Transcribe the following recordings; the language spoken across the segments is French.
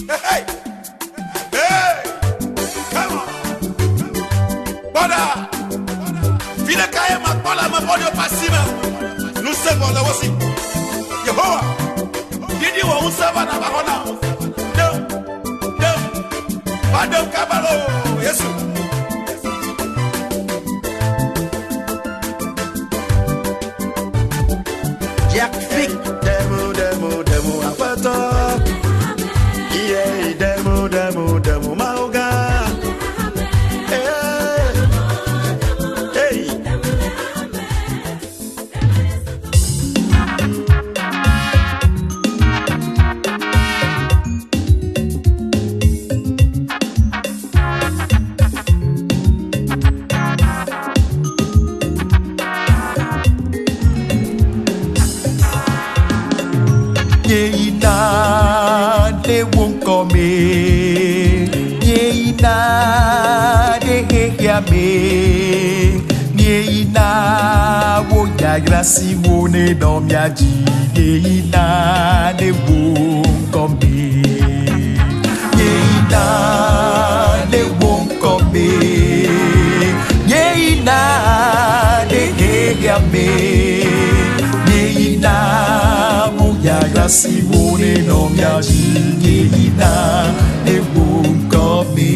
Hey, hey, come on. Bada, vile kaya makola mabodo pasima. Nous servons là aussi. Yehovah, didi wa usava na bahona. Bado kabalo, Yesu. Jack Fick, demo, apata. Yeah, demo, maoga. Hey. Yeina de won't come. Yeina de hehiame. Yeina wo ya grasi wone domyaji. Yeina de won't come. Yeina de won't come. Yeina de hehiame. Yeina ya simone no mi agina e buon come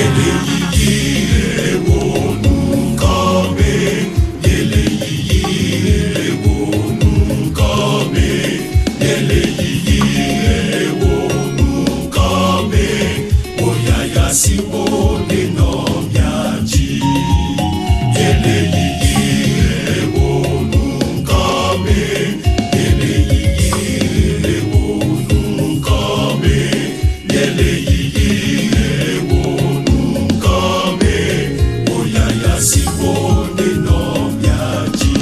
ele yi e buon come ele yi e buon come ele yi e buon come o ya simone no mi agina ele yi e buon come Simone no miaji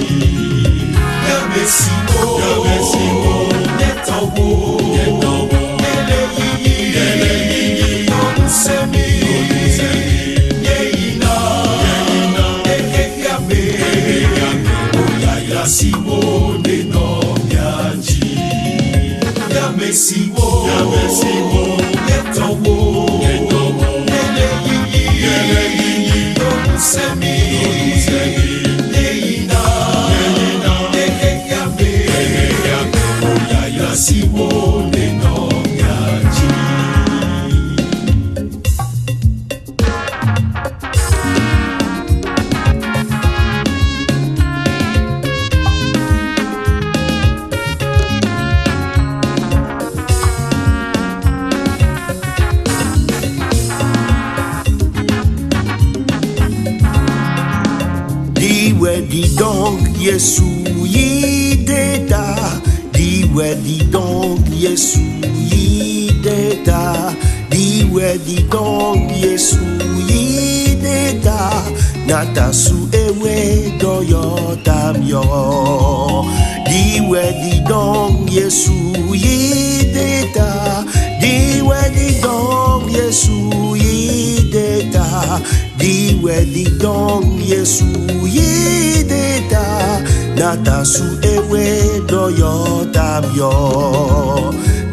Yamesiwo Yetowo Ele yi Semi Yeina Ekekame Oyaya Simone no miaji Di donc Yesu yideta di donc Yesu yideta di donc Yesu yideta natasu ewe doyo tamyo di donc Yesu yideta di donc Yesu yideta di donc Yesu yideta natasu ewe doyo tamyo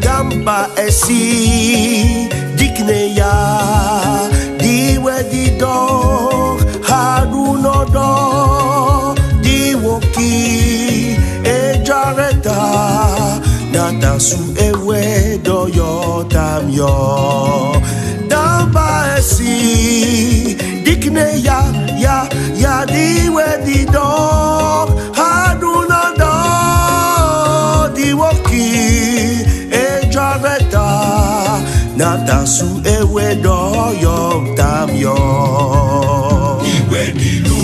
gamba esi dikneya di don hadunodo di woki ejareta natasu ewe doyo tamyo gamba esi dikneya ya di don hadunodo di woki ejareta natasu ewe doyo tamyo iwe nilu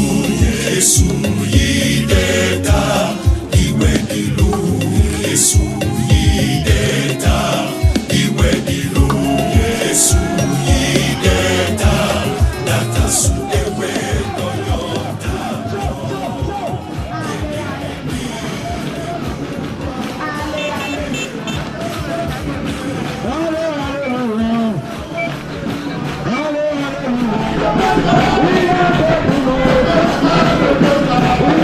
Yesu yideta iwe nilu Yesu yideta iwe nilu Yesu yideta natasu ewe doyo tamyo We are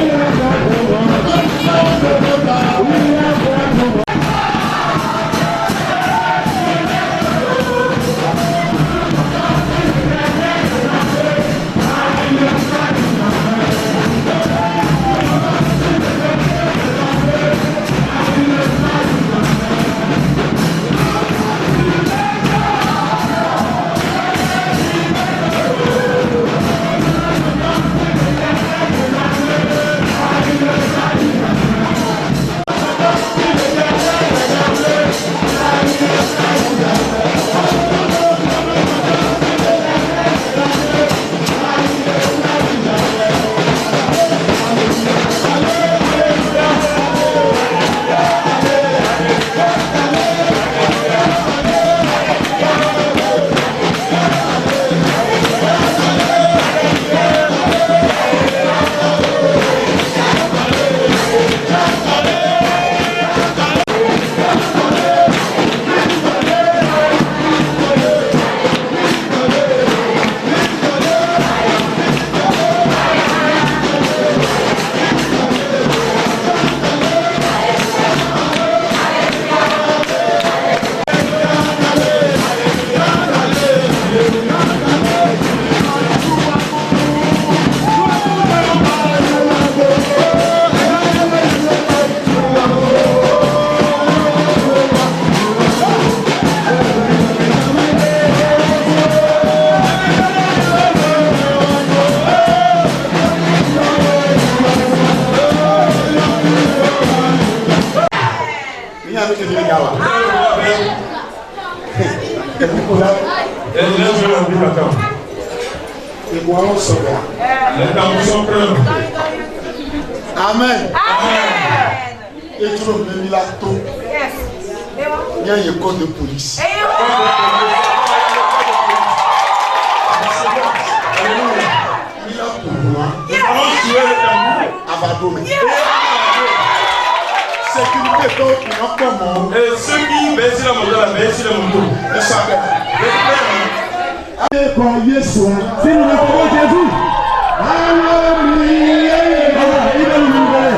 yàrá. Ẹ̀mí kò lá. Ìwọ àwọn sọ̀rọ̀. Amen. Ètò mi la tó. Yẹ yẹ code de police. Abandonné. Sécurité tó ìyàn pọ̀ mọ́. Et ceux qui baissent la moto. Ẹ sábẹ́. Ayé kan Yéṣu sínú ìfowó Jésù. Àwọn mi yé ilé ìlú rẹ̀.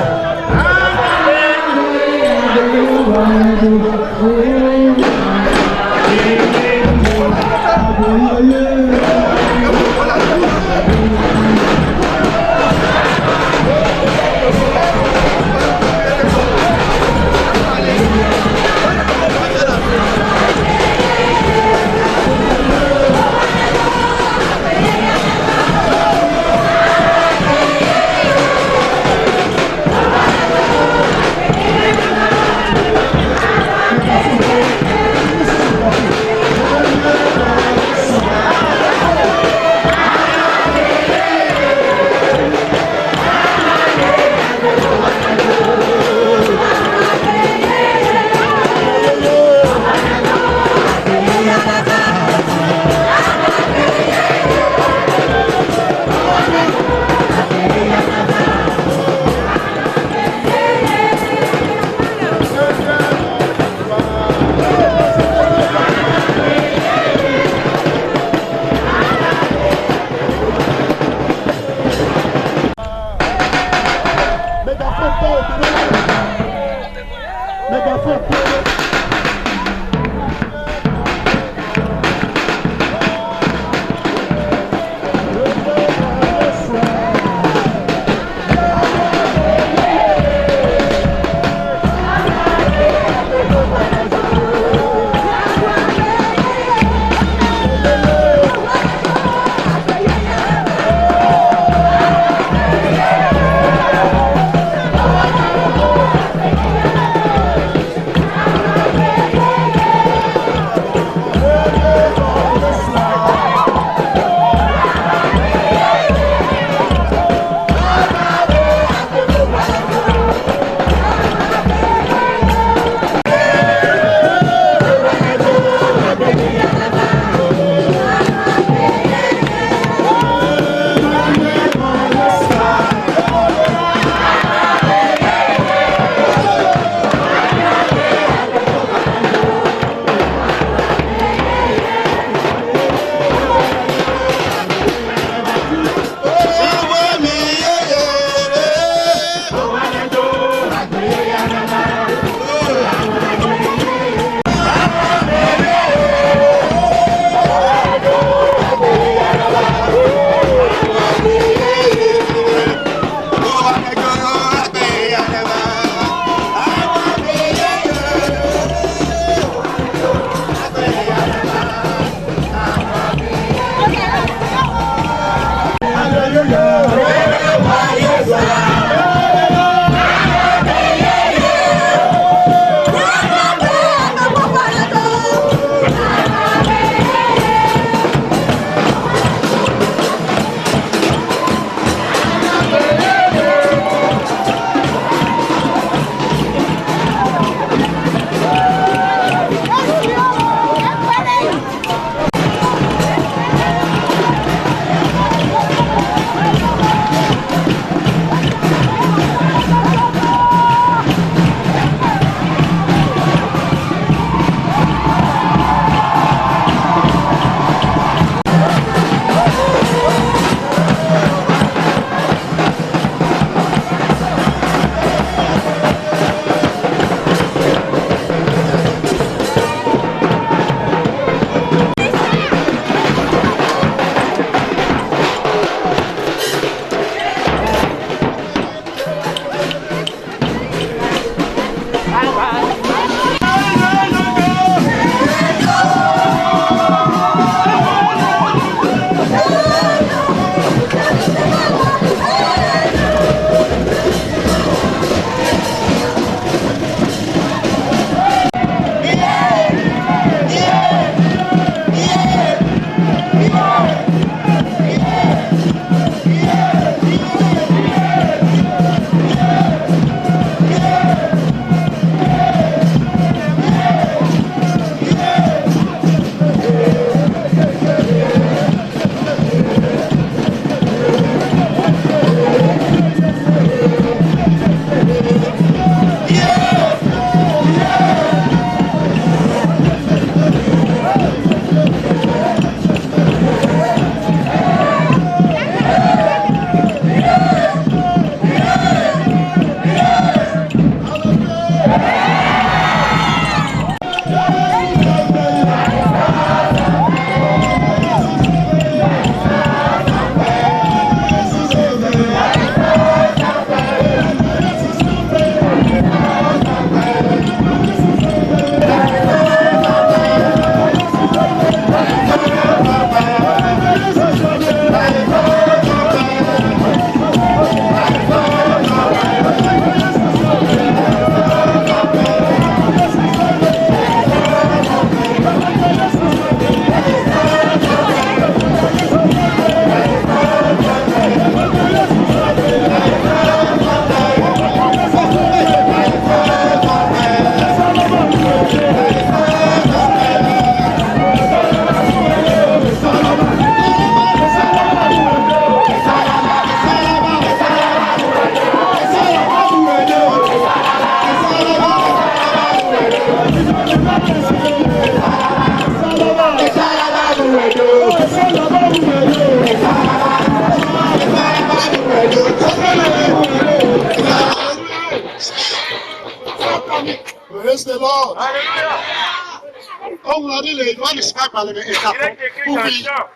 On a dit les doigts ne sont pas par les Il est écrit dans Jean,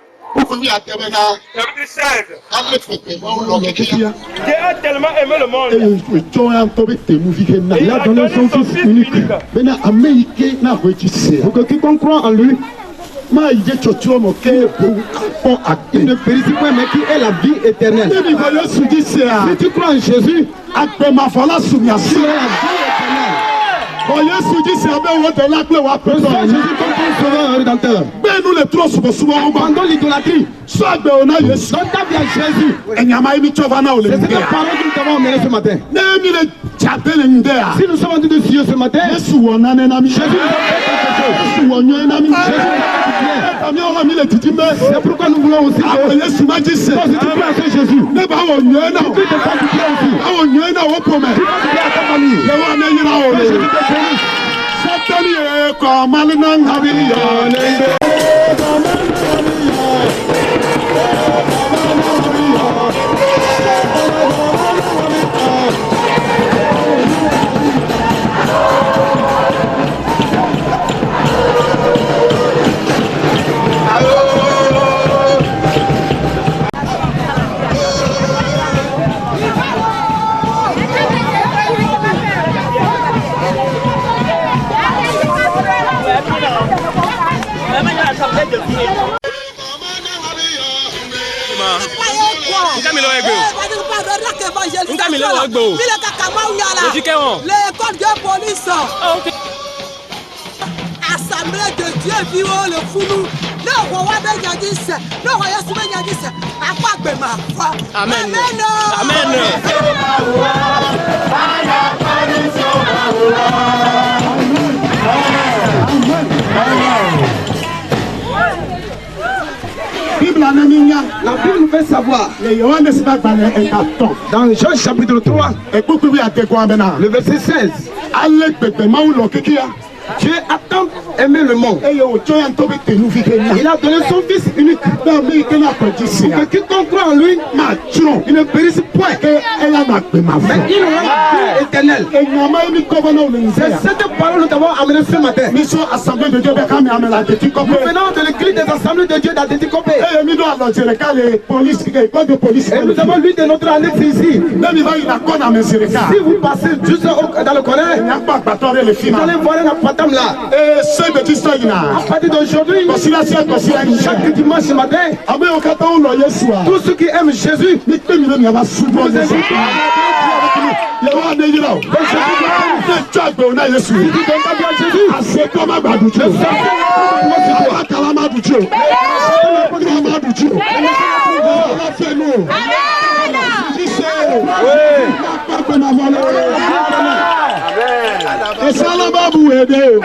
chapitre 16. Dieu a tellement aimé le monde. Il a donné son fils unique. Pour que quiconque croit en lui, il ne périsse point, mais qui est la vie éternelle. Si tu crois en Jésus, tu as la vie éternelle. Jésus comme ton sauveur rédempteur. Pendant l'idolâtrie, donne ta vie à Jésus. C'est cette parole que nous avons emmenée ce matin. Si nous sommes en train de suivre ce matin, Jésus nous a fait quelque chose. C'est pourquoi nous voulons aussi que si tu crois en Jésus, tu peux te l'école de police, assemblée de Dieu vivant le foulou, le roi de Yadis, le roi de Yadis, à quoi que ma foi. Amen. Amen. La Bible nous fait savoir dans Jean chapitre 3, le verset 16. Dieu a tant aimé le monde. Il a donné son fils unique. Pour que quiconque croit en lui, il ne périsse point, mais il aura la vie éternelle. C'est cette parole que nous avons amenée ce matin. Nous venons de l'église des assemblées de Dieu d'Atéticopé. Et nous avons lu de notre annexe ici. Si vous passez juste dans le collège, vous allez voir la patam là. À partir d'aujourd'hui, chaque dimanche matin, tous ceux qui aiment Jésus, vous et ça là-bas vous aidez.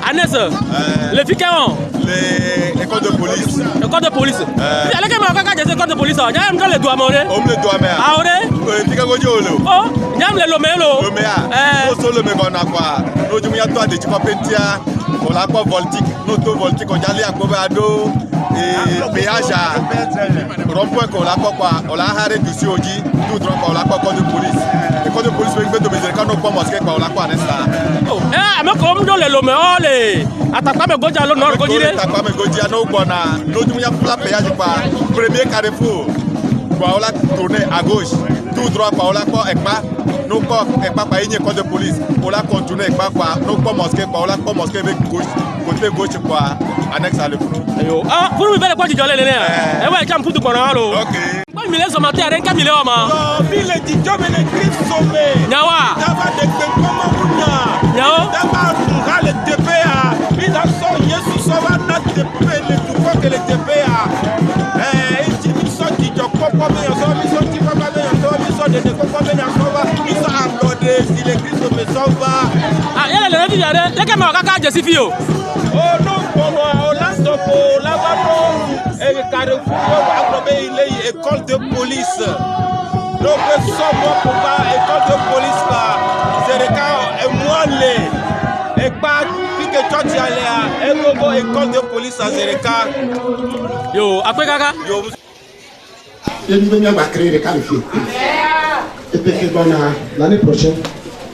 Agnès, les filles L'école de police. L'école de police. Elle est comme l'école de police. Il y a un les doigts morés. On me doit mais. Ah ouais? Oh, il y a le lomélo. Loméa. Nous sommes le mégon à quoi? Nous disons qu'il y a toi des chipapétia. On l'a pas voltique. Nous tous voltique. On y allait à Kobado. Et péage à rond-point qu'on l'a pas quoi. On l'a arrêté du Sioji. Tout droit on l'a pas école de police. École de police veut que de quand nous pas mosquée quoi on l'a quoi n'est-ce pas? Oh, mais comme dans les loméo les. Attaque pas me godia le nord godire. Attaque pas me godia no bona. Nous disons qu'il y a la péage quoi. Premier carrefour. Quoi on l'a tourné à gauche. Tout droit quoi on l'a quoi Ekpa. Nous pas Ekpa pas une école de police. On l'a continué Ekpa quoi. Nous pas mosquée quoi. On l'a pas mosquée avec gauche. Côté gauche quoi. Annexe à l'époque. Ah, vous me faites quoi du jolé les nez? Eh ouais, tu as un peu de corona. Ok. Quand il est au matin, rien qu'à 1000 euros. Non, il est dit que les griffes sauvées. Nyawa. D'abord, des comment vous n'avez. Nyao. D'abord, on a le TPA. Ils en sont, Jésus sauva notre TPA. Le tout quoi que le TPA. Ils sont qui ont compris, ils sont qui vont pas bien, ils sont des compagnies, ils sont applaudis. Si les griffes me sauvent. Ah, il y a les gens qui disent, il y a quelqu'un qui a Jessifio. Oh non, on lance pour là-bas, et le carrefour, il est école de police. Donc, sommes pour pas école de police, c'est le cas, et moi, et pas, puis que toi, tu allais à école de police à Zereka. Yo, après Kaka? Yo, Et nous venons à créer les qualifiés. Et puis, l'année prochaine,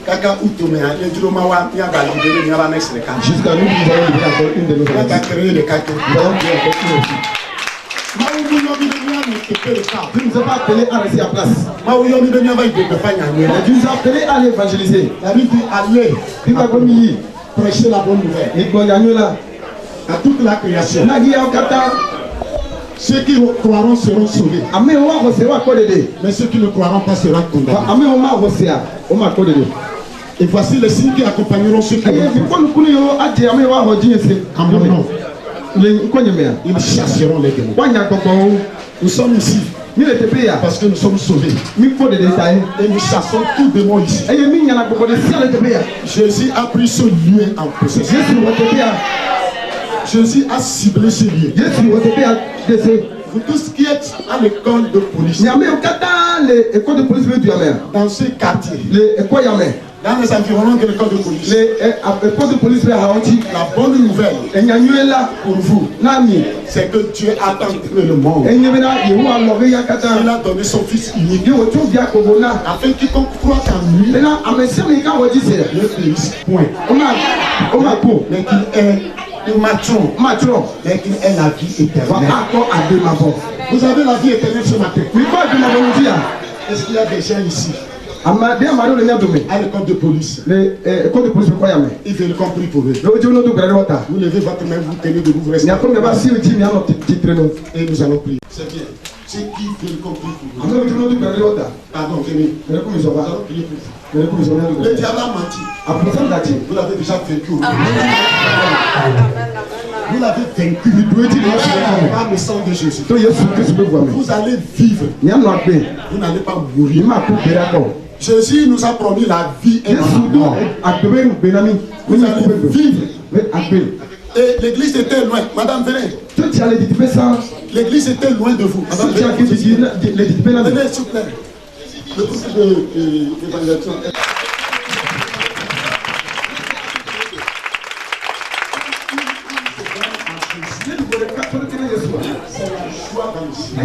Kaka Outoumea, les Djulomawa, il y a validé, il y a un ex de cas. Jusqu'à nous, nous allons dire encore une de nos années. On a créé les Kaka. Nous allons dire encore une aussi. Dieu nous a pas appelé à rester à place. Dieu nous a appelé à l'évangéliser. La Bible dit allez, prêcher la bonne nouvelle à toute la création. Ceux qui croiront seront sauvés. Mais ceux qui ne croiront pas seront condamnés. Et voici les signes qui accompagneront ceux qui ils chasseront les démons. Nous sommes ici parce que nous sommes sauvés. Et nous chassons tout démon ici. Jésus a pris ce lieu en possession. Jésus a ciblé ce lieu. Vous tous qui êtes à l'école de police, dans ce quartier, dans les environnements de l'école de police, la bonne nouvelle pour vous, c'est que Dieu a tant aimé le monde. Il a donné son Fils unique afin quiconque croit en lui ne périsse point, mais qu'il ait Matron, mais qu'il ait la vie éternelle. Vous avez la vie éternelle ce matin. Est-ce qu'il y a des gens ici à l'école de police? Ils veulent compris pour eux. Vous levez votre main, vous tenez debout, vous restez. Et nous allons prier. C'est bien. Ceux qui veulent compris pour vous. Pardon, venez. Nous allons prier pour vous. Le diable a menti. Vous l'avez déjà vaincu. Vous l'avez vaincu. Par le sang de Jésus. Vous allez vivre. Vous n'allez pas mourir. Jésus nous a promis la vie et la mort. Vous allez vivre. Et l'église était loin. Madame, venez. L'église était loin de vous. Madame, venez, s'il vous plaît. Le groupe d'évangélisation. C'est la joie dans le ciel.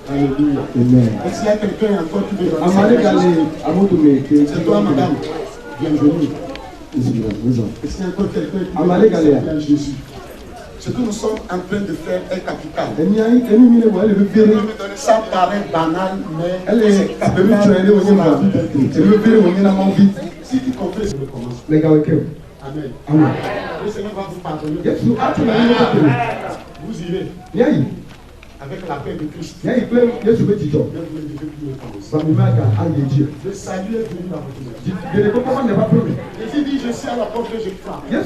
Alléluia. Est-ce qu'il y a quelqu'un encore qui veut rentrer? C'est toi, madame. Bienvenue. Est-ce qu'il y a encore quelqu'un qui veut rentrer à Jésus? Ce que nous sommes en train de faire est capital. Ça paraît banal, mais c'est capital pour la vie. Si tu comprends, je recommence. Amen. Le Seigneur va vous pardonner. Vous irez. avec la paix de Christ. Le salut est venu dans votre maison. Jésus dit, je suis à la porte et je frappe. Ce n'est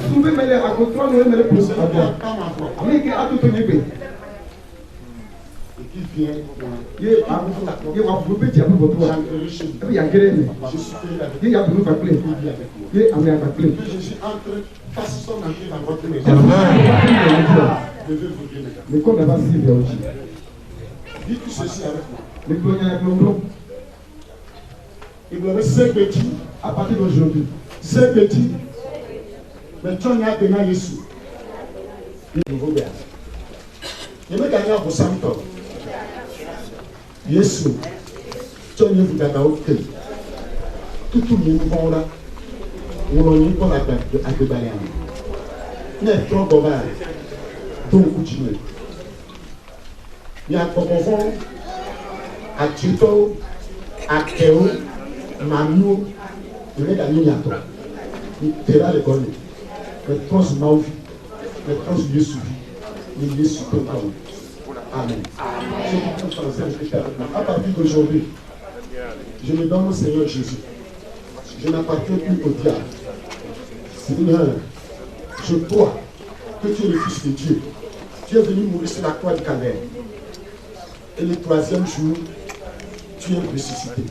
pas ma voix. Et qu'il vienne Je suis entre, fasse son entrée dans votre maison. Je veux vous dire maintenant. Dites tout ceci avec moi. Il me reste 5 petits à partir d'aujourd'hui. 5 petits. Mais tu en as maintenant Jésus. Il nouveau bien. Je vais gagner pour 100 tonnes. Jésus. Tu en as vous gagner au cœur. Tout le monde là. On a eu pour la tête de Adébaya. Mais trop bobard. Donc, continuez. Il y a un profond à Tito, à Kéo, Mamou, il y a des lignes à toi. Il te l'a les connu. Mais trans Maouvi, mais trans Yesu, mais Yesu peut pas. Amen. À partir d'aujourd'hui, je me donne au Seigneur Jésus. Je n'appartiens plus au diable. Seigneur, je crois que tu es le Fils de Dieu. Tu es venu mourir sur la croix du calvaire. Et le 3e jour, tu es ressuscité.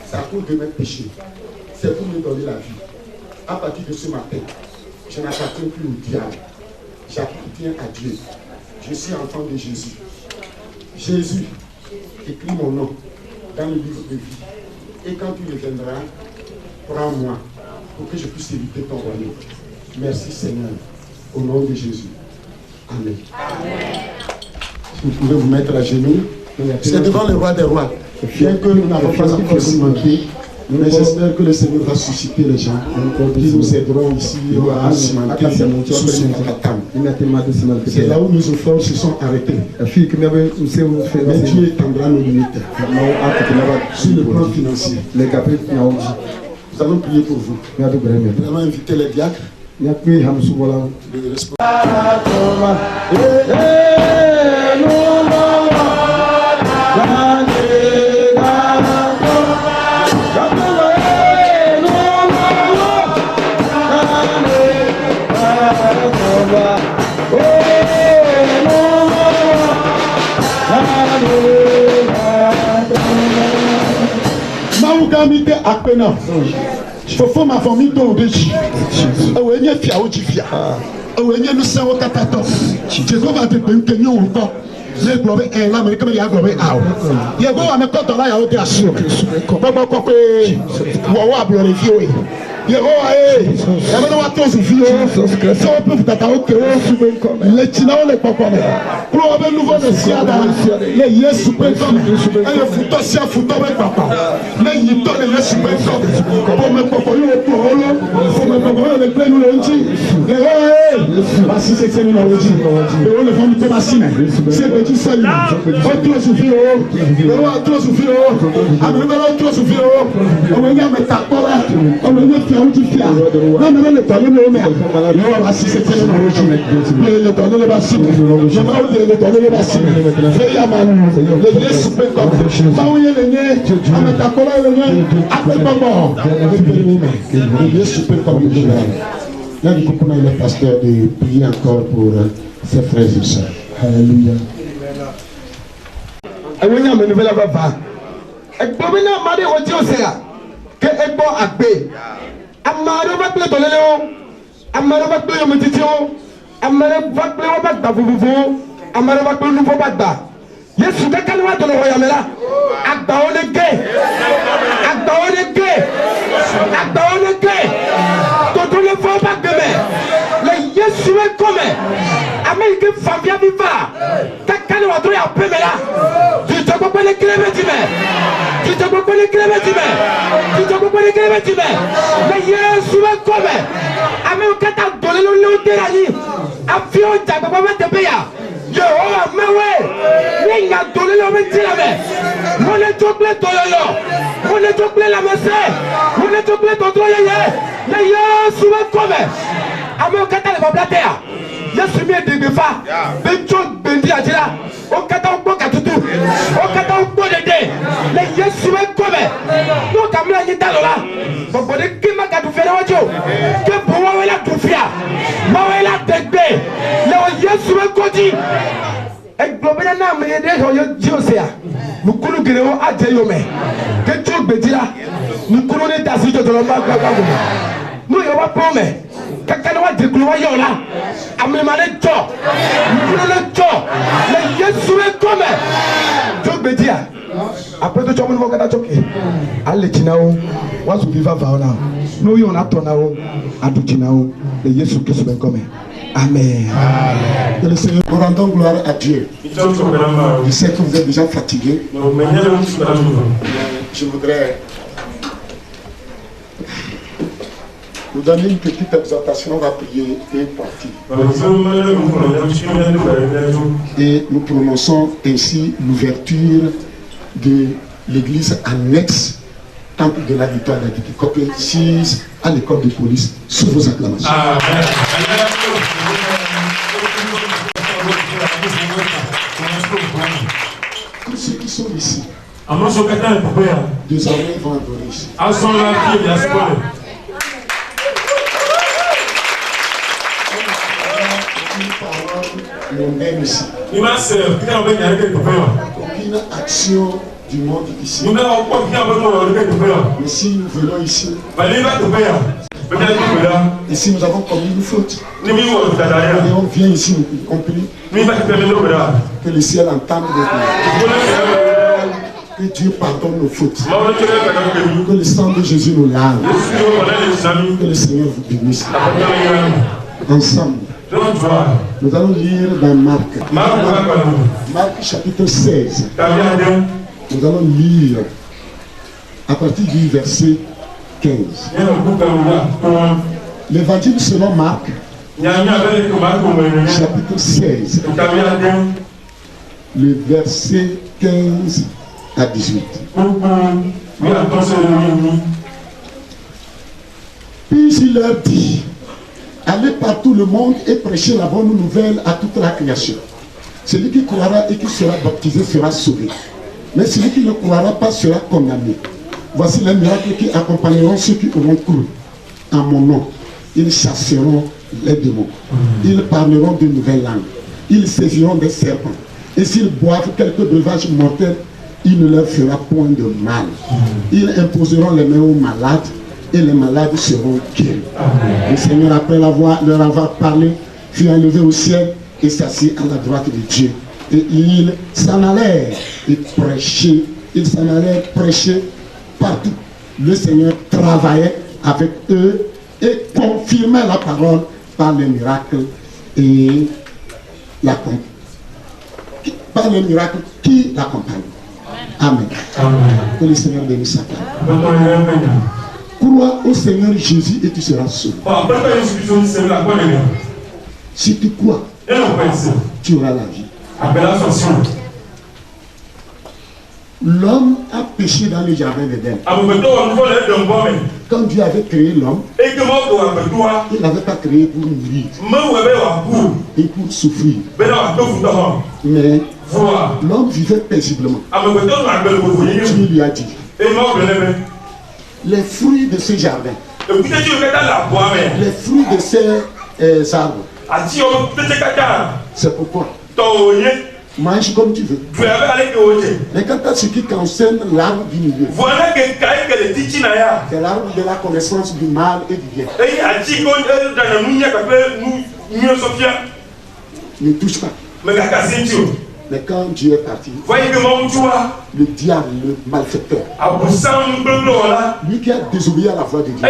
C'est à cause de mes péchés. C'est pour me donner la vie. À partir de ce matin, je n'appartiens plus au diable. J'appartiens à Dieu. Je suis enfant de Jésus. Jésus, écris mon nom dans le livre de vie. Et quand tu reviendras, prends-moi pour que je puisse éviter ton royaume. Merci Seigneur. Au nom de Jésus. Amen. Si vous pouvez vous mettre à genoux. C'est devant le roi des rois. Bien que nous n'avons pas encore cimenté, mais j'espère que le Seigneur va susciter les gens qui nous aideront ici à cimenter sous son katam. C'est là où nos efforts se sont arrêtés. Mais Dieu étendra nos limites sur le plan financier. Nous allons prier pour vous. Nous allons inviter les diacres. Maugamite apena. Je fais ma famille d'Odeji. Owenye fia ojifia. Owenye nusa okatato. Jehova te penkenyo encore. Les globes et là, mais comme il y a globé, il y a un accord dans la haute assurée. Comment wawa bien les vieux. Il y a un tous les vieux. Si on peut vous attendre que les Chinois les papans. Pour avoir nouveau Messie, les yes super comme et le foutot si un foutot avec papa. Les yito les yes super comme. Pour me proposer le polo, pour me proposer le plein ou l'onti. Les si c'est une origine. Et on le vend de machine. C'est petit seul. On trouve souffrir. On trouve souffrir. On trouve souffrir. On va mettre ta cola. On va mettre on dit fier. Non, mais le temps le met. Non, si c'est une origine. Le temps le bassin. Je m'en vais le temps le bassin. C'est Yaman. Le lait super comme. Pas où il est le nez. On met ta cola le nez. Après maman. Le lait super comme le général. Là, nous comprenons le pasteur de prier encore pour ses frères et sœurs. Alléluia. Awonya me nouvelle va. Ekbomina made oti osea. Ke egbo agbe. Amaro ba ple tolele o. Amaro ba ple yometiti o. Amaro ba ple o ba gba fufufu. Amaro ba ple nouveau ba gba. Yesu de kanwa to lo yamela. Agba o le ge. Agba o le ge. Agba o le ge. Toto le fo ba gbe me. Le Yesu e come. Amérique famille viva. Takane wa to ya pemela. Tu te peux pas les clémenter. Tu te peux pas les clémenter. Tu te peux pas les clémenter. Mais Yesu va comme. Amérique ta donné le terani. Avion ta papa va te payer. Yo, mais ouais. Il a donné le métier là. On est tout plein toyo. On est tout plein la messe. On est tout plein ton toyo. Mais Yesu va comme. Amérique ta le va blater. Yesu mi de befa. Bencho bendi ajira. O kata o boka O kata o gbɔ de de. Le Yesu bɛ kɔmɛ. N'o kamina nyi da lɔ la. Bɔbɔ de kima ka du fɛrɛ wajo. Ke bɔnwa wɛla du fia. Mawɛla dɛgbɛ. Le o Yesu bɛ kɔji. Egbɔbɛna n'a mɛ ye de yɔ ji o se yan. Nukulu gere o a jɛ yɔ mɛ. Ke tso gbedira. Nukulu ne dasi jɔ dɔrɔn ba gba gba. N'o yɛ wa pɔn mɛ. Kakana wa dekulu wa yɔ la. Amema ne jɔ. Nukulu ne jɔ. Le Yesu bɛ kɔmɛ. Tso gbedira. Après tout, tu as un nouveau cadre. Allez, Tinao, was viva vaona. No, you not tonao, Adutinao, le Yesu Christ ben comme. Amen. Que le Seigneur, nous rendons gloire à Dieu. Je sais que vous êtes déjà fatigués. Je voudrais vous donner une petite exhortation. On va prier et partir. Et nous prononçons ainsi l'ouverture de l'église annexe Temple de la Victoire d'Adikikope 6 à l'école de police sous vos acclamations. Tous ceux qui sont ici, désormais vont adorer ici. Nous aime ici. Aucune action du monde ici. Mais si nous venons ici, et si nous avons commis une faute, et on vient ici, nous compris, que le ciel entende que Dieu pardonne nos fautes, que le sang de Jésus nous lave, que le Seigneur vous bénisse. Ensemble, nous allons lire dans Marc chapitre 16. Nous allons lire à partir du verset 15. L'évangile selon Marc, chapitre 16, le verset 15 à 18. Puis il leur dit: allez par tout le monde et prêchez la bonne nouvelle à toute la création. Celui qui croira et qui sera baptisé sera sauvé. Mais celui qui ne croira pas sera condamné. Voici les miracles qui accompagneront ceux qui auront cru. En mon nom, ils chasseront les démons. Ils parleront de nouvelles langues. Ils saisiront des serpents. Et s'ils boivent quelques breuvages mortels, il ne leur fera point de mal. Ils imposeront les mains aux malades et les malades seront guéris. Le Seigneur, après leur avoir parlé, fut enlevé au ciel et s'assit à la droite de Dieu. Et ils s'en allèrent et prêchaient. Ils s'en allèrent prêcher partout. Le Seigneur travaillait avec eux et confirmait la parole par les miracles et par les miracles qui l'accompagnent. Amen. Que le Seigneur bénisse sa parole. Crois au Seigneur Jésus et tu seras sauvé. Si tu crois, tu auras la vie. L'homme a péché dans le jardin d'Éden. Quand Dieu avait créé l'homme, il n'avait pas créé pour mourir et pour souffrir. Mais l'homme vivait paisiblement. Dieu lui a dit: les fruits de ce jardin, les fruits de ces arbres, c'est pourquoi mange comme tu veux. Mais quand à ce qui concerne l'arbre du milieu, c'est l'arbre de la connaissance du mal et du bien, ne touche pas. Mais quand Dieu est parti, le diable, le malfaiteur, lui qui a désobéi à la voix de Dieu,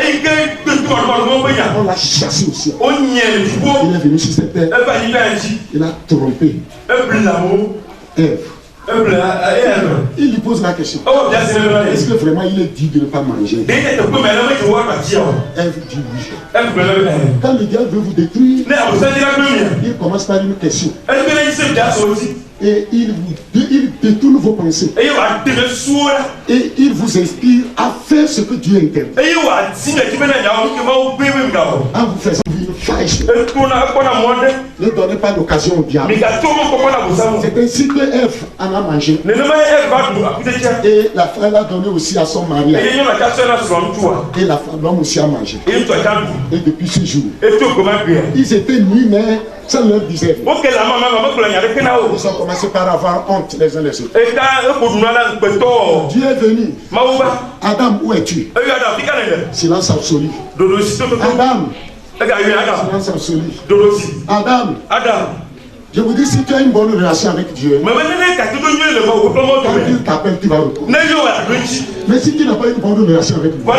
on l'a chassé au ciel. Il est venu sur cette terre, il a trompé Ève. Il lui pose la question: est-ce que vraiment il est dit de ne pas manger? Ève dit oui. Quand le diable veut vous détruire, il commence par une question. Et il détourne vos pensées. Et il vous inspire à faire ce que Dieu interdit. En vous faisant vivre fâche. Et Ne donnez pas d'occasion au diable. C'est ainsi que Ève en a mangé. Et la femme l'a donné aussi à son mari. Et la femme, l'homme aussi a mangé. Et depuis ce jour, ils étaient nus, mais ça leur disait. Ils ont commencé par avoir honte les uns les autres. Dieu est venu. Adam, où es-tu? Silence absolu. Adam. Silence absolu. Adam. Je vous dis, si tu as une bonne relation avec Dieu, quand il t'appelle, tu vas répondre. Mais si tu n'as pas une bonne relation avec Dieu, il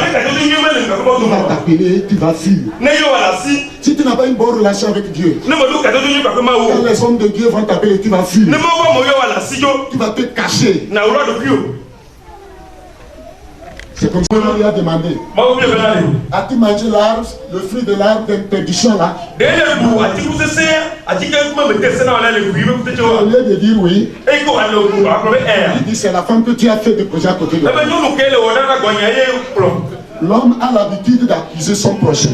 va t'appeler, tu vas fuir. Si tu n'as pas une bonne relation avec Dieu, quand les hommes de Dieu vont t'appeler, tu vas fuir. Tu vas te cacher. C'est comme ça qu'on lui a demandé. As-tu mangé l'arbre, le fruit de l'arbre d'interdiction là? Au lieu de dire oui, il dit c'est la femme que tu as fait déposer à côté de toi. L'homme a l'habitude d'accuser son prochain.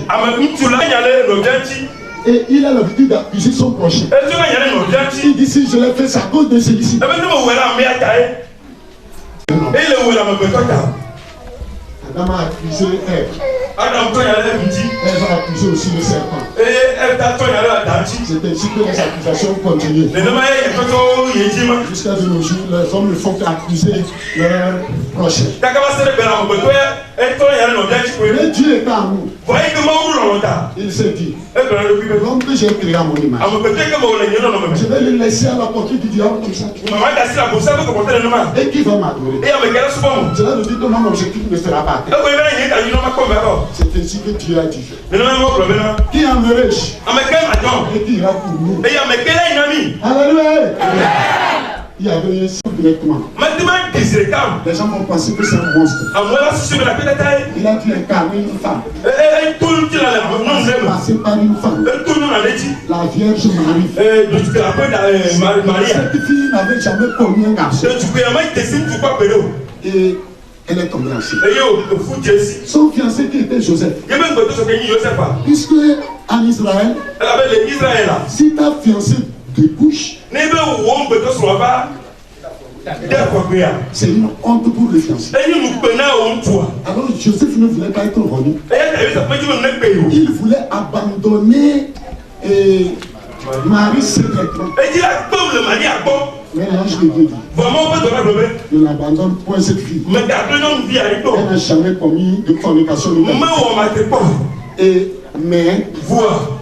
Et il a l'habitude d'accuser son prochain. Il dit si je l'ai fait, c'est à cause de celui-ci. Adam a accusé Ève. Ève a accusé aussi le serpent. C'est ainsi que les accusations continuent. Jusqu'à de nos jours, les hommes ne font qu'accuser leur prochain. Mais Dieu est en nous. Il s'est dit, l'homme que j'ai créé à mon image, je vais le laisser à la portée du diable comme ça. Et qui va m'adorer? Cela veut dire que mon objectif ne sera pas atteint. C'est ainsi que Dieu a dit. Qui aimerait-je? Et qui ira pour nous? Alléluia! Il y avait un signe directement. Les gens vont penser que c'est un monstre. Il a dû incarner une femme. Passer par une femme. La Vierge Marie. Cette fille n'avait jamais connu un garçon. Et elle est tombée enceinte. Son fiancé qui était Joseph. Puisque en Israël, si ta fiancée débouche, c'est une honte pour le fiancé. Alors Joseph ne voulait pas être remis. Il voulait abandonner Marie secrètement. Mais l'ange de Dieu dit, ne l'abandonne point cette fille. Elle n'a jamais commis de fornication. Mais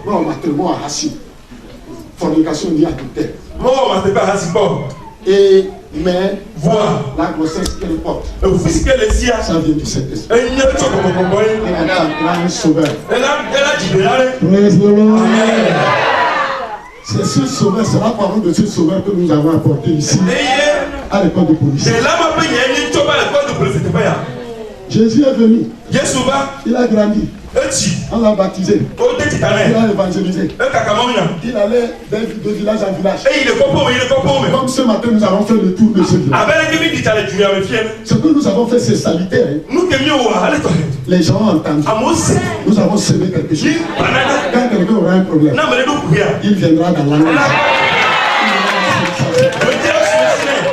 non, matellement à Hassi. Fornication dit à tout tête. Et mais la grossesse qu'elle porte, ça vient du Saint-Esprit. Elle a un sauveur. Praise the Lord. C'est ce sauveur, c'est la parole de ce sauveur que nous avons apporté ici à l'école de police. Jésus est venu. Il a grandi. On l'a baptisé. Il a évangélisé. Il allait de village en village. Comme ce matin, nous avons fait le tour de ce village. Ce que nous avons fait, c'est salutaire. Les gens ont entendu. Nous avons semé quelque chose. Quand quelqu'un aura un problème, il viendra dans la nuit.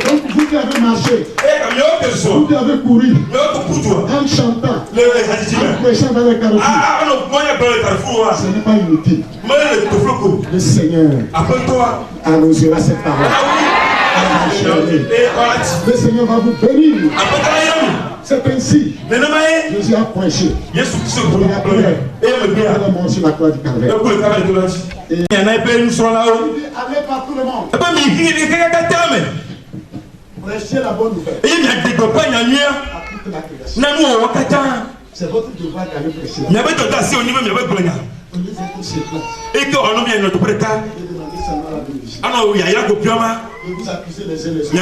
Donc vous qui avez marché, vous qui avez couru, en chantant, en prêchant dans les carrefours, ce n'est pas inutile. Le Seigneur annoncera cette parole. Le Seigneur va vous bénir. C'est ainsi. Jésus a prêché. Il a mangé sur la croix du Calvaire. Et il allez par tout le monde. Prêchez la bonne nouvelle. C'est votre devoir d'aller prêcher. Et que on vient notre prêta. Alors il y a vous accusez les uns les autres.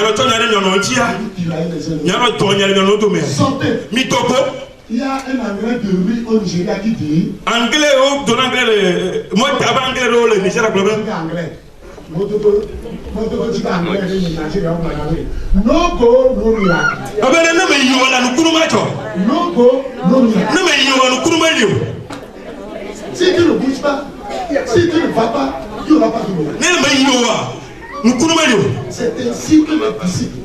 Sortez. Il y a un anglais de rue au Nigeria qui dit anglais au anglais moi anglais au Nigeria anglais. No go, no miracle. No go, no miracle. Si tu ne bouges pas, Si tu ne vas pas, il n'y aura pas de miracle. C'est ainsi que les disciples,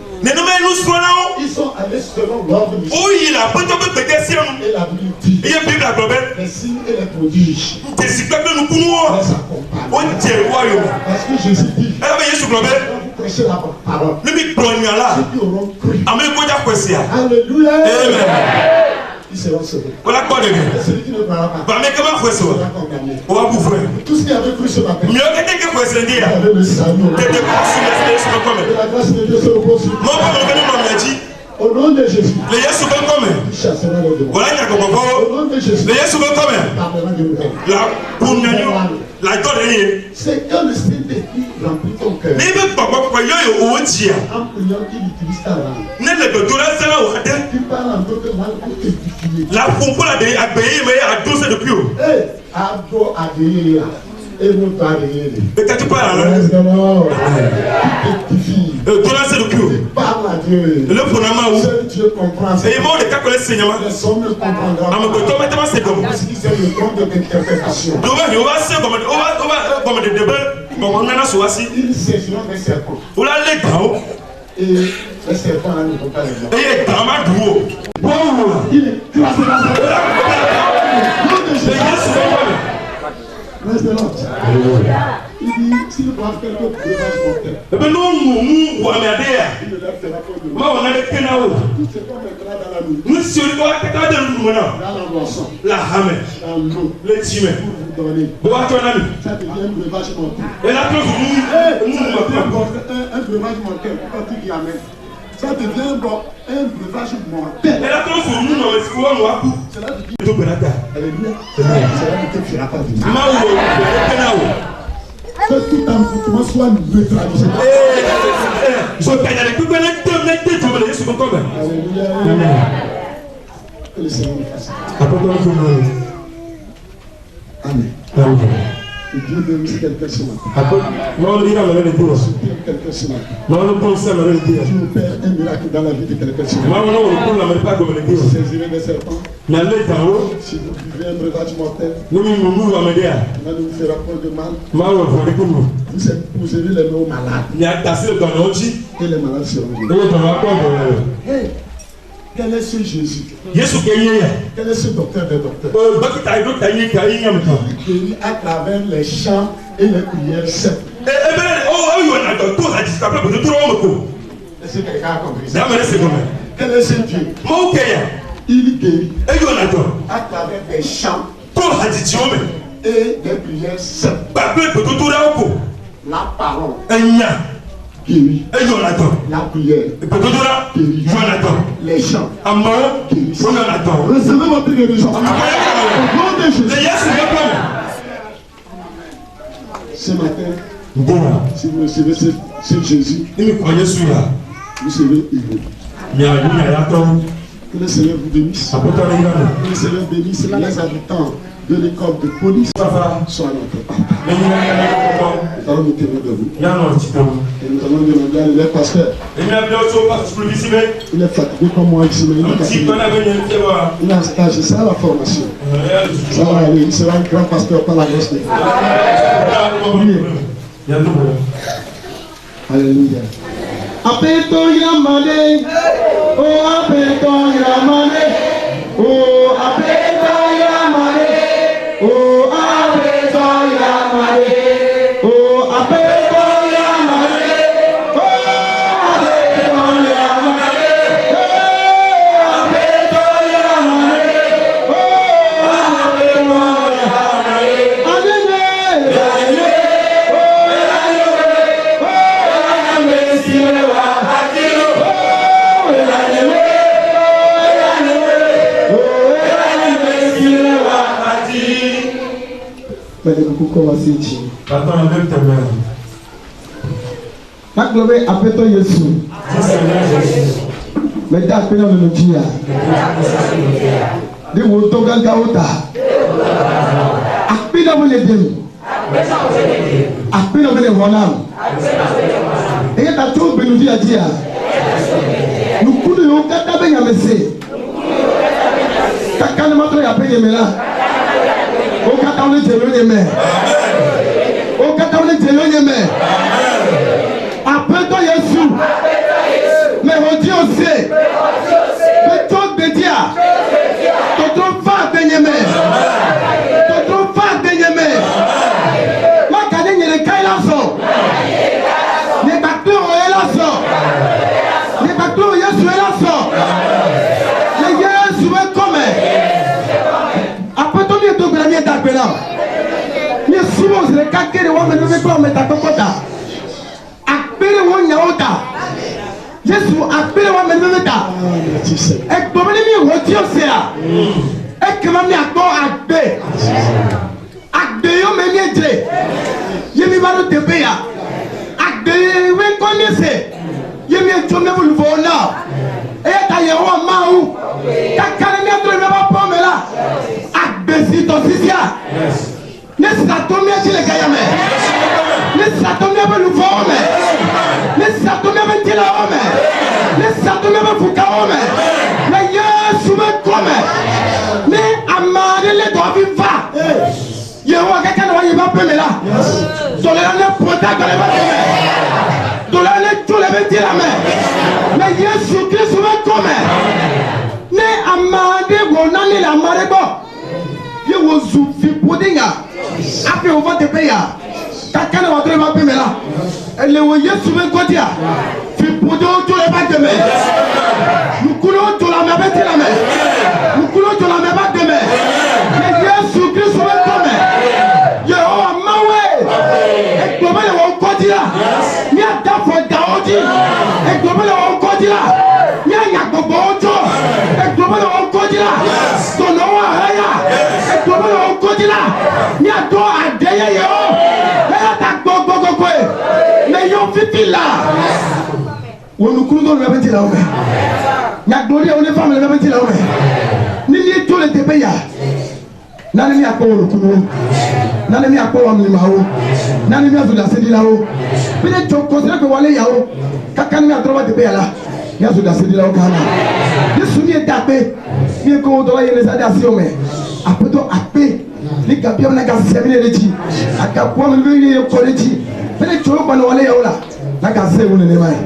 ils sont allés selon l'ordre du Seigneur. Et la Bible dit, les signes et les prodiges les accompagnent. Parce que Jésus dit, quand vous prêchez la parole, ceux qui auront cru, alléluia, ils seront sauvés. Et celui qui ne croira pas sera condamné. Tout ce qui avait cru ce matin, il avait le salut. Que la grâce de Dieu se repose sur vous. Au nom de Jésus, il chassera les démons. Au nom de Jésus, il parlera de nouvelles. C'est quand le Saint-Esprit remplit ton cœur, en priant, qu'il utilise ta langue. Tu parles en d'autres langues pour t'édifier. Ado adéa. Et nous parler. Tu parles à Dieu. Seul Dieu comprend. Les hommes ne comprendront pas. Parce qu'ils aiment le don de l'interprétation. Ils saisiront des serpents. Et les serpents ne vont pas les voir. Il est classé dans Reste l'autre. Il dit, s'il voit quelque breuvage mortel, il ne leur fera pas de mal. C'est comme le gras dans la nuit. Dans la boisson. Dans l'eau. Pour vous donner. Ça devient un breuvage mortel. Un breuvage mortel. Pourquoi tu dis amen? Ça devient un breuvage mortel. Cela veut dire. Alléluia. Cela ne te fera pas du mal. Que tout envoûtement soit neutralisé. Alléluia. Que le Seigneur nous fasse. Amen. Que Dieu bénisse quelqu'un ce matin. Quelqu'un ce matin. Tu opères un miracle dans la vie de quelqu'un ce matin. Vous saisirez des serpents. Si vous vivez un breuvage mortel, il ne vous fera pas de mal. Vous aurez les mots malades. Et les malades seront guéris. Hey, quel est ce Jésus? Quel est ce docteur des docteurs? Il guérit à travers les chants et les prières simples. Est-ce que quelqu'un a compris ça? Quel est ce Dieu? Il guérit à travers des chants et des prières simples. La parole guérit. La prière guérit. Les chants guérissent. Recevez votre guérison. Au nom de Jésus. Ce matin, si vous recevez ce Jésus, vous serez heureux. Que le Seigneur vous bénisse. Que le Seigneur bénisse les habitants de l'école de police. Soit notre papa. Nous allons nous tenir debout. Et nous allons demander à l'élève pasteur. Il est fatigué comme moi ici, mais il a un stage, c'est à la formation. Ça va aller, il sera un grand pasteur par la grâce de Dieu. Alléluia. Apeto Yamane, oh Apeto Yamane, oh Apeto Yamane, oh Apeto Yamane, oh Apeto Yamane, oh Apeto Yamane, oh Apeto Yamane, oh Apeto Yamane. Maglobe apeto Yesu. Meda pena no dia. De woto ganga ota. Apina mo le dem. Apina mo le honam. E ta to benu dia dia. Nukudu yo kata be nyamese. Kakana matro ya pe yemela. O kata on le jelo yeme. ni jẹyọ yẹ mẹ. Apẹtọ Yesu. Mẹ o di o se. Mẹ tó gbèdí à. Tòtò fà gbẹnyẹ mẹ. Tòtò fà gbẹnyẹ mẹ. Má kàdé nyẹrẹ ká yẹ la sọ. Nígbà tó o yẹ la sọ. Nígbà tó o Yesu yẹ la sọ. Yẹ Yesu bẹ kọ mẹ. Apẹtọ ni ètò gbẹdẹ mi yẹ dàgbẹ náà. Ni sumo sere kakere wa mẹ lóbi kọ́ mẹ ta kọ́kọ́ ta. Akpere wo nya o ta. Yesu akpere wa mẹ lóbi ta. Ẹgbọ́n mi ni wọ́n tí o se a. Ekema mi akpọ́ agbe. Agbe yóò mẹ ní ẹ̀jẹ̀. Yemi bá ló tẹ̀pé ya. Agbe wé nkọ́ ní ẹsẹ̀. Yemi ẹ̀jọ́ mi wòlù fọ́ náà. Ẹyẹ ta yẹ wọ́n máa wù. Kakari mi ẹ̀tọ́ mi bá pọ́ mi la. Agbe si tọ́ sisi a. Ne satomi achile kaya me. Ne satomi abe lufo me. Ne satomi abe tila me. Ne satomi abe fuka me. Ne Yesu me kome. Ne amade le do aviva. Yehowa kaka na wa yeba peme la. Dole la ne pota kale ba me. Dole la ne tule be tila me. Ne Yesu Kristo me kome. Ne amade wo nani la amade bo. Ye wo zu fi podinga. Après on va te payer. Quelqu'un va te payer là. Elle est où Yesu me kodia. Fi podo tu le pas de me. Nous coulons tu la me bête la me. Nous coulons tu la me bête de me. Mais Yesu Christ me comme. Yehowa mawe. Et comment le on kodia. Ni a dafo daodi. Et comment le on kodia. Ni a yakobo ojo. Et comment le on kodia. Tono wa haya. Et comment le on kodia. Ni a do adeye yo. Ela ta gogogogo. Mais yo fifi là. Wonu kundo le beti la ome. Nya glori o le femme le beti la ome. Ni ni to le tebe ya. Nani mi akpo wonu kundo. Nani mi akpo wa mlima o. Nani mi azuda sedi la o. Bile to considère que wale ya o. Kakani mi atroba tebe ya la. Ni azuda sedi la o kana. Yesu ni etape. Mi ko do la yele sada si ome. Apoto ape. Ni kapia na ka semine leji. Akapwa mwe ko leji. Bile to ko na wale ya o la. Na ka se wonu ne mai.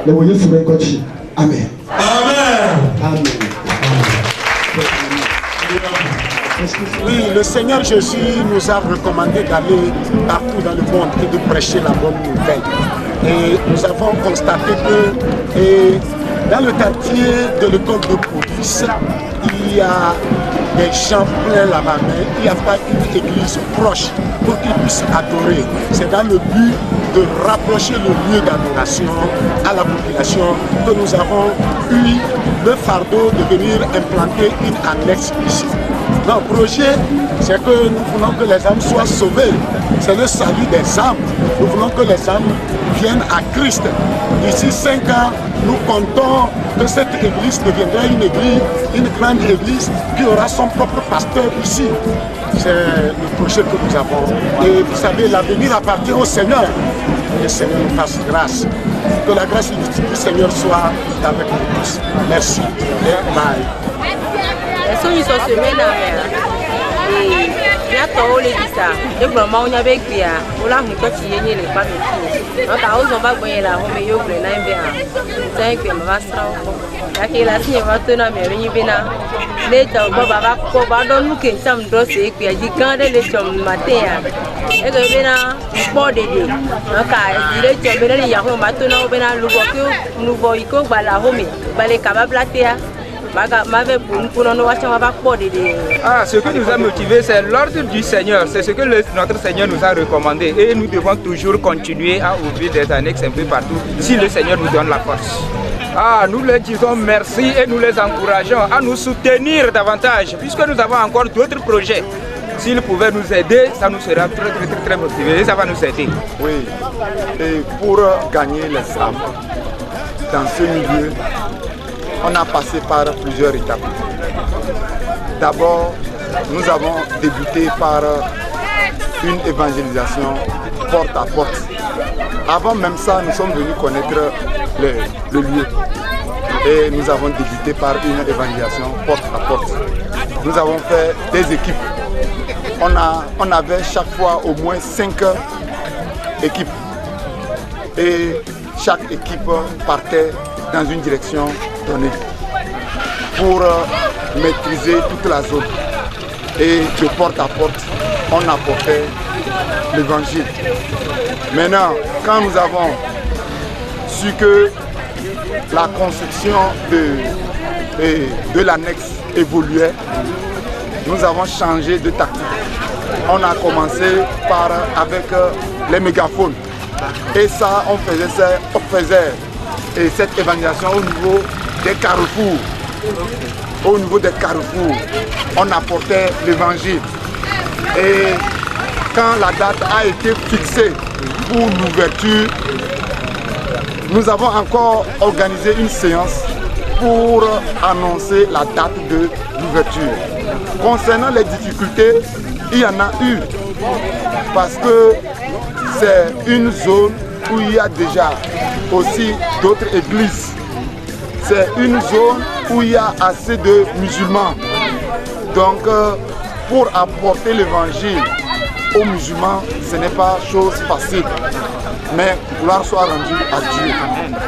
Le wo Yesu ben kochi. Amen. Amen. Oui, le Seigneur Jésus nous a recommandé d'aller partout dans le monde et de prêcher la bonne nouvelle. Et nous avons constaté que dans le quartier de l'école de police, il y a des gens plein la main. Il n'y a pas une église proche pour qu'ils puissent adorer. C'est dans le but de rapprocher le lieu d'adoration à la population que nous avons eu le fardeau de venir implanter une annexe ici. Notre projet, c'est que nous voulons que les âmes soient sauvées. C'est le salut des âmes. Nous voulons que les âmes viennent à Christ. D'ici 5 ans, nous comptons que cette église deviendra une église, une grande église qui aura son propre pasteur ici. C'est le projet que nous avons. Et vous savez, l'avenir appartient au Seigneur. Que le Seigneur nous fasse grâce. Que la grâce du Seigneur soit avec nous tous. Merci. Et bye. Ils sont semés là, et il y a tout les ça. Et vraiment on avait qui a, on l'a mis quand il y a les pas de tout. Donc à on va voir là, on met yo plein là bien. C'est que ma vastra. Là qui là si on va tenir mais venir bien. Les gens va quoi va donc nous qui sommes droits et puis il dit quand les gens matin. Et que bien pas de deux. Donc à dire que bien il y a on maintenant bien nous voyons que va la home, va les capables là. Ah, ce qui nous a motivés, c'est l'ordre du Seigneur. C'est ce que notre Seigneur nous a recommandé. Et nous devons toujours continuer à ouvrir des annexes un peu partout, si le Seigneur nous donne la force. Ah, nous leur disons merci et nous les encourageons à nous soutenir davantage, puisque nous avons encore d'autres projets. S'ils pouvaient nous aider, ça nous sera très motivé et ça va nous aider. Oui, et pour gagner les âmes dans ce milieu, on a passé par plusieurs étapes. D'abord, nous avons débuté par une évangélisation porte à porte. Avant même ça, nous sommes venus connaître le lieu. Et nous avons débuté par une évangélisation porte à porte. Nous avons fait des équipes. On avait chaque fois au moins 5 équipes. Et chaque équipe partait dans une direction donnée pour maîtriser toute la zone. Et de porte à porte, on apportait l'évangile. Maintenant, quand nous avons su que la construction de l'annexe évoluait, nous avons changé de tactique. On a commencé avec les mégaphones. Et ça, on faisait cette évangélisation au niveau des carrefours. Au niveau des carrefours, on apportait l'évangile. Et quand la date a été fixée pour l'ouverture, nous avons encore organisé une séance pour annoncer la date de l'ouverture. Concernant les difficultés, il y en a eu parce que c'est une zone où il y a déjà aussi d'autres églises. C'est une zone où il y a assez de musulmans. Donc pour apporter l'évangile aux musulmans, ce n'est pas chose facile. Mais gloire soit rendue à Dieu.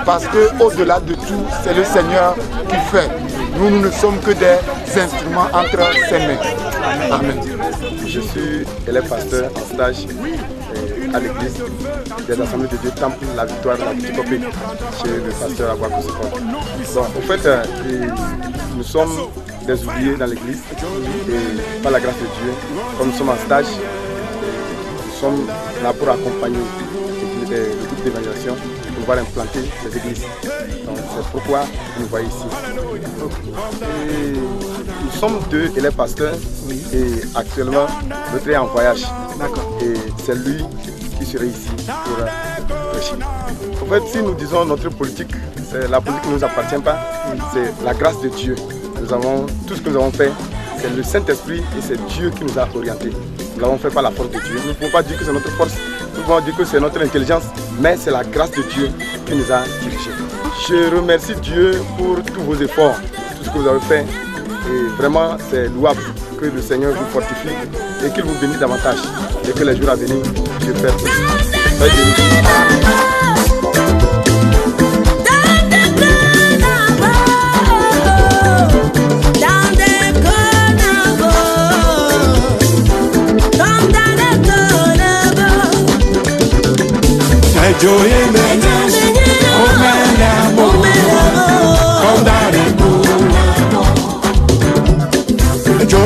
Parce qu'au-delà de tout, c'est le Seigneur qui fait. Nous ne sommes que des instruments entre ses mains. Amen. Je suis élève pasteur en stage à l'église des Assemblées de Dieu Temple La Victoire de la Petite Copée chez le pasteur Abouakou. Bon, en fait, nous sommes des ouvriers dans l'église et par la grâce de Dieu, comme nous sommes en stage, nous sommes là pour accompagner le groupe d'évaluation pour pouvoir implanter les églises. Donc c'est pourquoi vous nous voyez ici. Et nous sommes deux élèves pasteurs et actuellement notre est en voyage. Et c'est lui qui serait ici pour prêcher. En fait, si nous disons notre politique, la politique ne nous appartient pas, c'est la grâce de Dieu. Tout ce que nous avons fait, c'est le Saint-Esprit et c'est Dieu qui nous a orientés. Nous l'avons fait par la force de Dieu. Nous ne pouvons pas dire que c'est notre force, nous pouvons dire que c'est notre intelligence, mais c'est la grâce de Dieu qui nous a dirigés. Je remercie Dieu pour tous vos efforts, tout ce que vous avez fait. Et vraiment, c'est louable que le Seigneur vous fortifie et qu'il vous bénisse davantage. Et que les jours à venir, Dieu fait plus.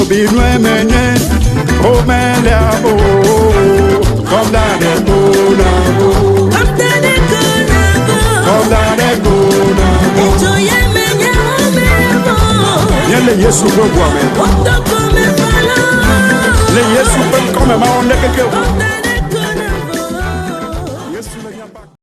Binwe menye, o mele abo, comme dans les bonambo, comme dans les bonambo. Y'a les Yesu pour voir, mais les Yesu comme on est quelque chose.